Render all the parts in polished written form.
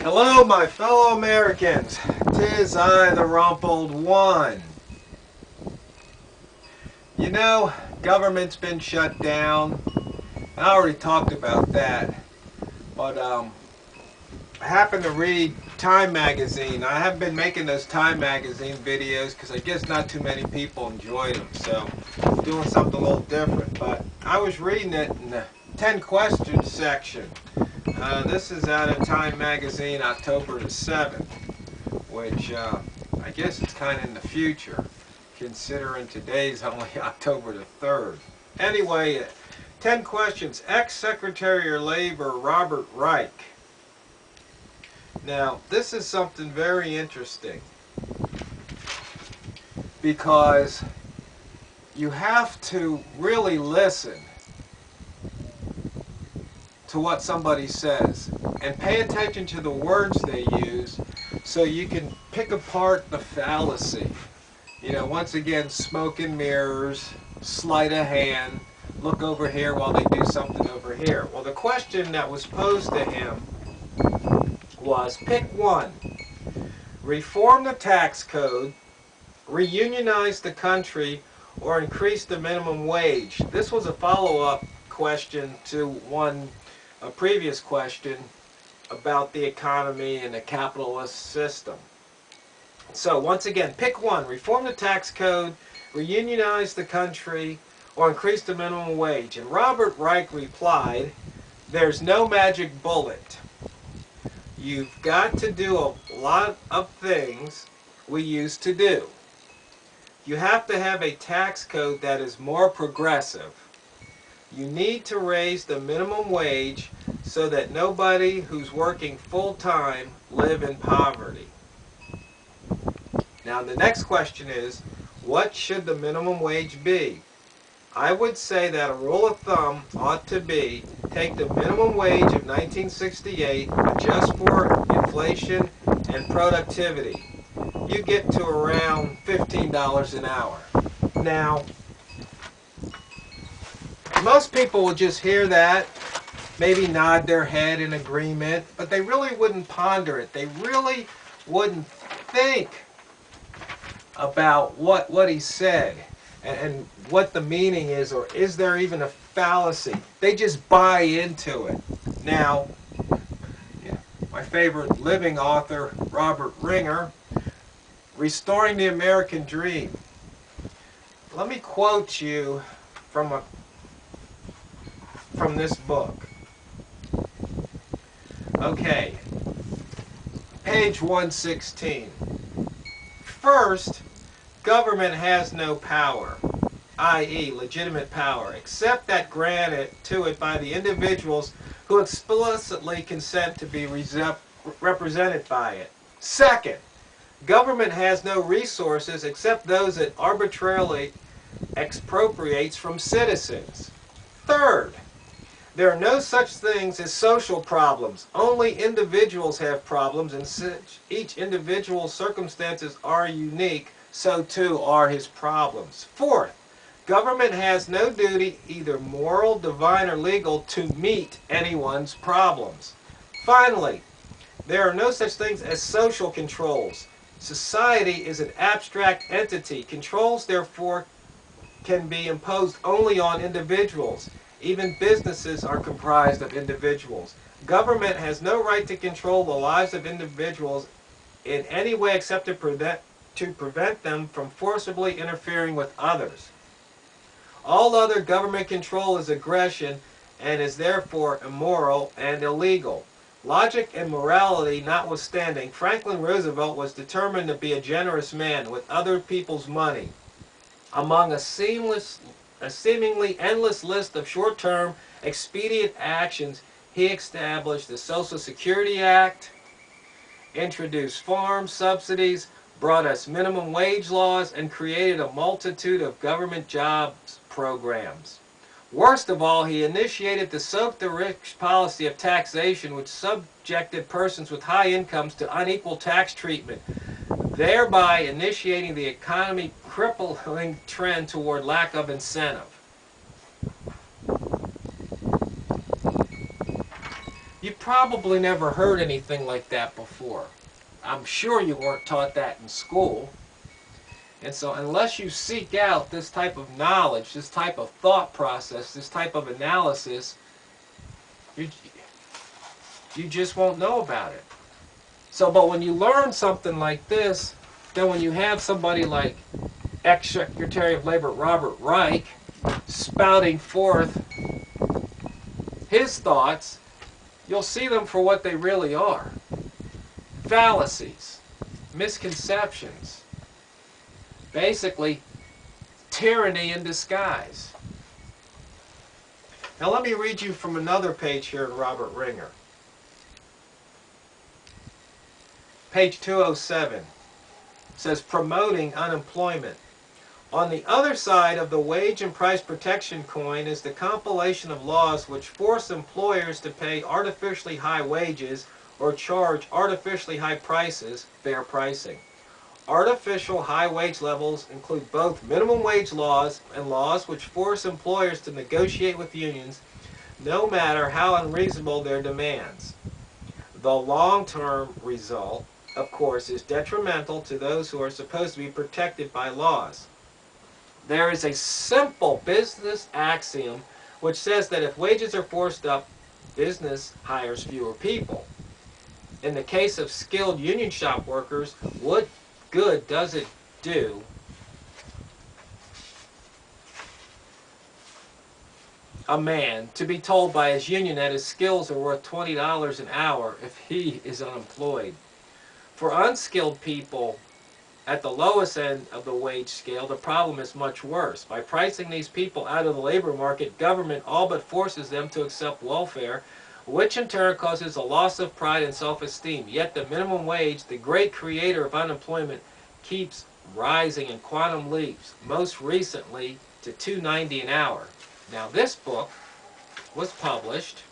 Hello, my fellow Americans. 'Tis I, the rumpled one. You know, government's been shut down. I already talked about that. But I happened to read Time Magazine. I have been making those Time Magazine videos because I guess not too many people enjoyed them. So I'm doing something a little different. But I was reading it in the 10 questions section. This is out of Time Magazine, October the 7th, which I guess it's kind of in the future, considering today's only October the 3rd. Anyway, 10 questions. Ex-Secretary of Labor Robert Reich. Now, this is something very interesting because you have to really listen to what somebody says and pay attention to the words they use so you can pick apart the fallacy. You know, once again, smoke and mirrors, sleight of hand, look over here while they do something over here. Well, the question that was posed to him was, pick one. Reform the tax code, reunionize the country, or increase the minimum wage. This was a follow-up question to a previous question about the economy and the capitalist system. So once again, pick one. Reform the tax code, reunionize the country, or increase the minimum wage. And Robert Reich replied, there's no magic bullet. You've got to do a lot of things we used to do. You have to have a tax code that is more progressive. You need to raise the minimum wage so that nobody who's working full-time live in poverty. Now the next question is, what should the minimum wage be? I would say that a rule of thumb ought to be, take the minimum wage of 1968, adjust for inflation and productivity. You get to around $15 an hour. Now, most people will just hear that, maybe nod their head in agreement, but they really wouldn't ponder it. They really wouldn't think about what he said and what the meaning is, or is there even a fallacy. They just buy into it. Now, my favorite living author, Robert Ringer, Restoring the American Dream. Let me quote you from this book. Okay, page 116. First, government has no power, i.e. legitimate power, except that granted to it by the individuals who explicitly consent to be represented by it. Second, government has no resources except those it arbitrarily expropriates from citizens. Third, there are no such things as social problems. Only individuals have problems, and since each individual's circumstances are unique, so too are his problems. Fourth, government has no duty, either moral, divine, or legal, to meet anyone's problems. Finally, there are no such things as social controls. Society is an abstract entity. Controls, therefore, can be imposed only on individuals. Even businesses are comprised of individuals. Government has no right to control the lives of individuals in any way except to prevent them from forcibly interfering with others. All other government control is aggression and is therefore immoral and illegal. Logic and morality notwithstanding, Franklin Roosevelt was determined to be a generous man with other people's money. Among a seemingly endless list of short-term expedient actions, he established the Social Security Act, introduced farm subsidies, brought us minimum wage laws, and created a multitude of government jobs programs. Worst of all, he initiated the soak-the-rich policy of taxation, which subjected persons with high incomes to unequal tax treatment, thereby initiating the economy crippling trend toward lack of incentive. You probably never heard anything like that before. I'm sure you weren't taught that in school. And so unless you seek out this type of knowledge, this type of thought process, this type of analysis, you just won't know about it. So, but when you learn something like this, then when you have somebody like ex-Secretary of Labor Robert Reich spouting forth his thoughts, you'll see them for what they really are. Fallacies, misconceptions, basically tyranny in disguise. Now let me read you from another page here in Robert Ringer. Page 207 says promoting unemployment. On the other side of the wage and price protection coin is the compilation of laws which force employers to pay artificially high wages or charge artificially high prices, fair pricing. Artificial high wage levels include both minimum wage laws and laws which force employers to negotiate with unions no matter how unreasonable their demands. The long-term result, of course, is detrimental to those who are supposed to be protected by laws. There is a simple business axiom which says that if wages are forced up, business hires fewer people. In the case of skilled union shop workers, what good does it do a man to be told by his union that his skills are worth $20 an hour if he is unemployed? For unskilled people at the lowest end of the wage scale, the problem is much worse. By pricing these people out of the labor market, government all but forces them to accept welfare, which in turn causes a loss of pride and self-esteem. Yet the minimum wage, the great creator of unemployment, keeps rising in quantum leaps, most recently to $2.90 an hour. Now this book was published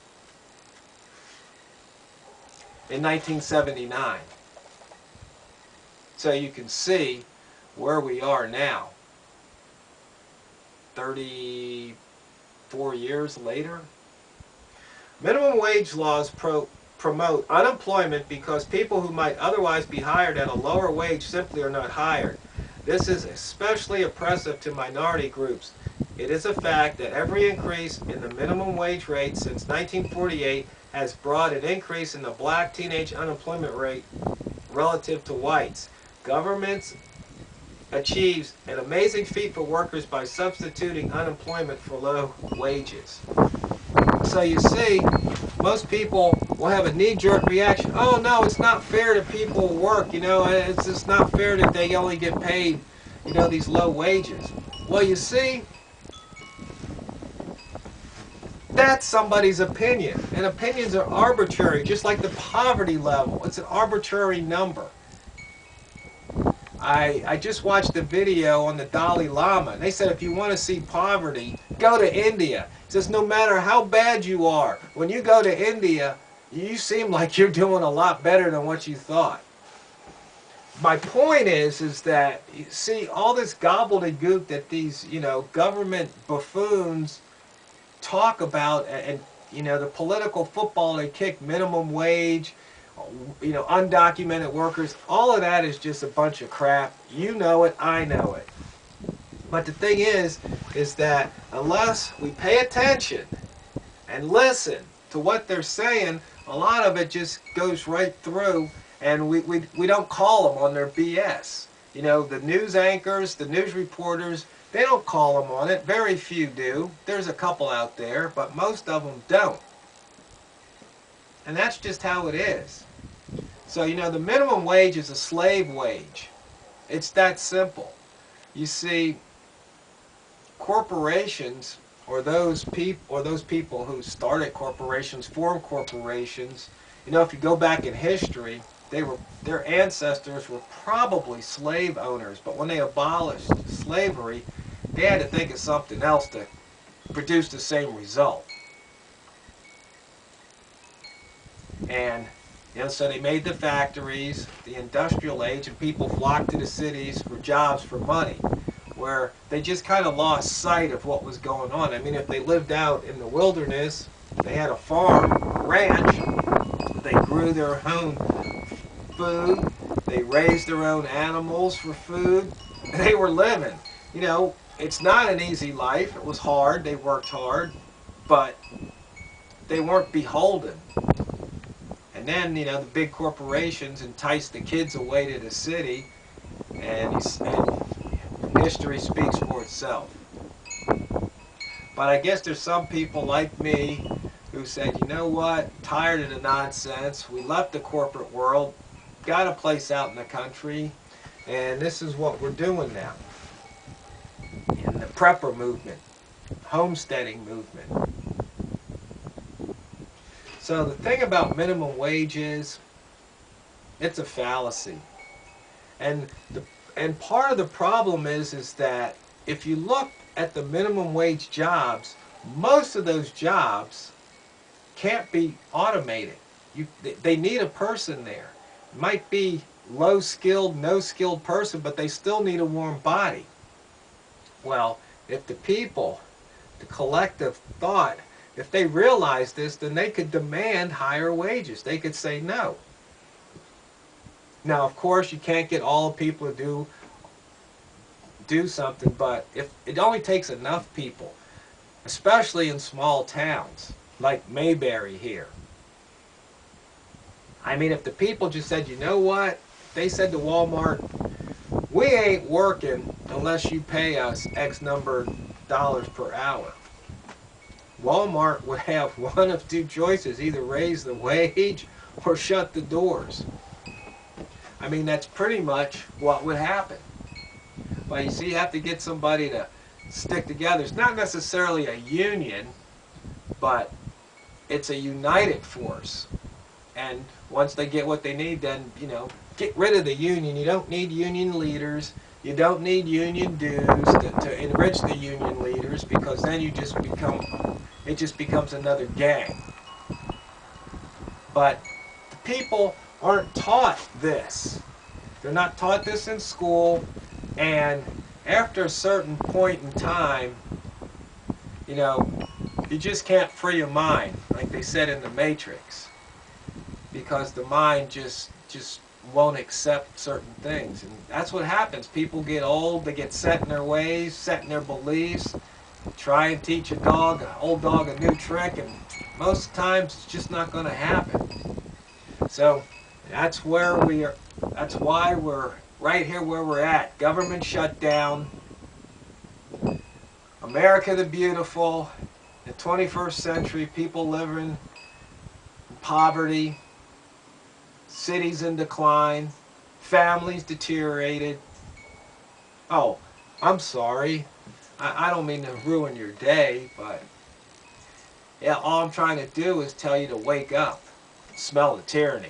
in 1979. So you can see where we are now, 34 years later. Minimum wage laws promote unemployment because people who might otherwise be hired at a lower wage simply are not hired. This is especially oppressive to minority groups. It is a fact that every increase in the minimum wage rate since 1948 has brought an increase in the black teenage unemployment rate relative to whites. Governments achieves an amazing feat for workers by substituting unemployment for low wages. So you see, most people will have a knee-jerk reaction. Oh no, it's not fair to people who work. You know, it's just not fair that they only get paid, you know, these low wages. Well, you see, that's somebody's opinion. And opinions are arbitrary, just like the poverty level. It's an arbitrary number. I just watched a video on the Dalai Lama, and they said if you want to see poverty, go to India. It says no matter how bad you are, when you go to India, you seem like you're doing a lot better than what you thought. My point is that, you see, all this gobbledygook that these, you know, government buffoons talk about, and you know, the political football they kick, minimum wage, you know, undocumented workers, all of that is just a bunch of crap. You know it, I know it. But the thing is that unless we pay attention and listen to what they're saying, a lot of it just goes right through, and we don't call them on their BS. You know, the news anchors, the news reporters, they don't call them on it. Very few do. There's a couple out there, but most of them don't. And that's just how it is. So, you know, the minimum wage is a slave wage. It's that simple. You see, corporations, or those people who started corporations, formed corporations, you know, if you go back in history, their ancestors were probably slave owners, but when they abolished slavery, they had to think of something else to produce the same result. And you know, so they made the factories, the industrial age, and people flocked to the cities for jobs, for money, where they just kind of lost sight of what was going on. I mean, if they lived out in the wilderness, they had a farm, a ranch, grew their own food. They raised their own animals for food. They were living. You know, it's not an easy life. It was hard. They worked hard, but they weren't beholden. And then, you know, the big corporations enticed the kids away to the city, and history speaks for itself. But I guess there's some people like me who said, you know what, tired of the nonsense. We left the corporate world, got a place out in the country, and this is what we're doing now. In the prepper movement, homesteading movement. So the thing about minimum wage is, it's a fallacy. And part of the problem is that if you look at the minimum wage jobs, most of those jobs can't be automated. They need a person there. It might be low skilled, no skilled person, but they still need a warm body. Well, if the people, the collective thought, if they realize this, then they could demand higher wages. They could say no. Now, of course, you can't get all people to do something, but if it only takes enough people, especially in small towns like Mayberry here. I mean, if the people just said, you know what, they said to Walmart, we ain't working unless you pay us X number of dollars per hour. Walmart would have one of two choices, either raise the wage or shut the doors. I mean, that's pretty much what would happen. But you see, you have to get somebody to stick together. It's not necessarily a union, but it's a united force. And once they get what they need, then, you know, get rid of the union. You don't need union leaders. You don't need union dues to enrich the union leaders, because then it just becomes another gang. But the people aren't taught this. They're not taught this in school, and after a certain point in time, you know, you just can't free your mind, like they said in The Matrix, because the mind just won't accept certain things. And that's what happens. People get old, they get set in their ways, set in their beliefs, try and teach an old dog a new trick, and most times it's just not going to happen. So that's where we are. That's why we're right here where we're at. Government shutdown. America the Beautiful. The 21st century, people living in poverty. Cities in decline. Families deteriorated. Oh, I'm sorry. I don't mean to ruin your day, but yeah, all I'm trying to do is tell you to wake up. Smell the tyranny.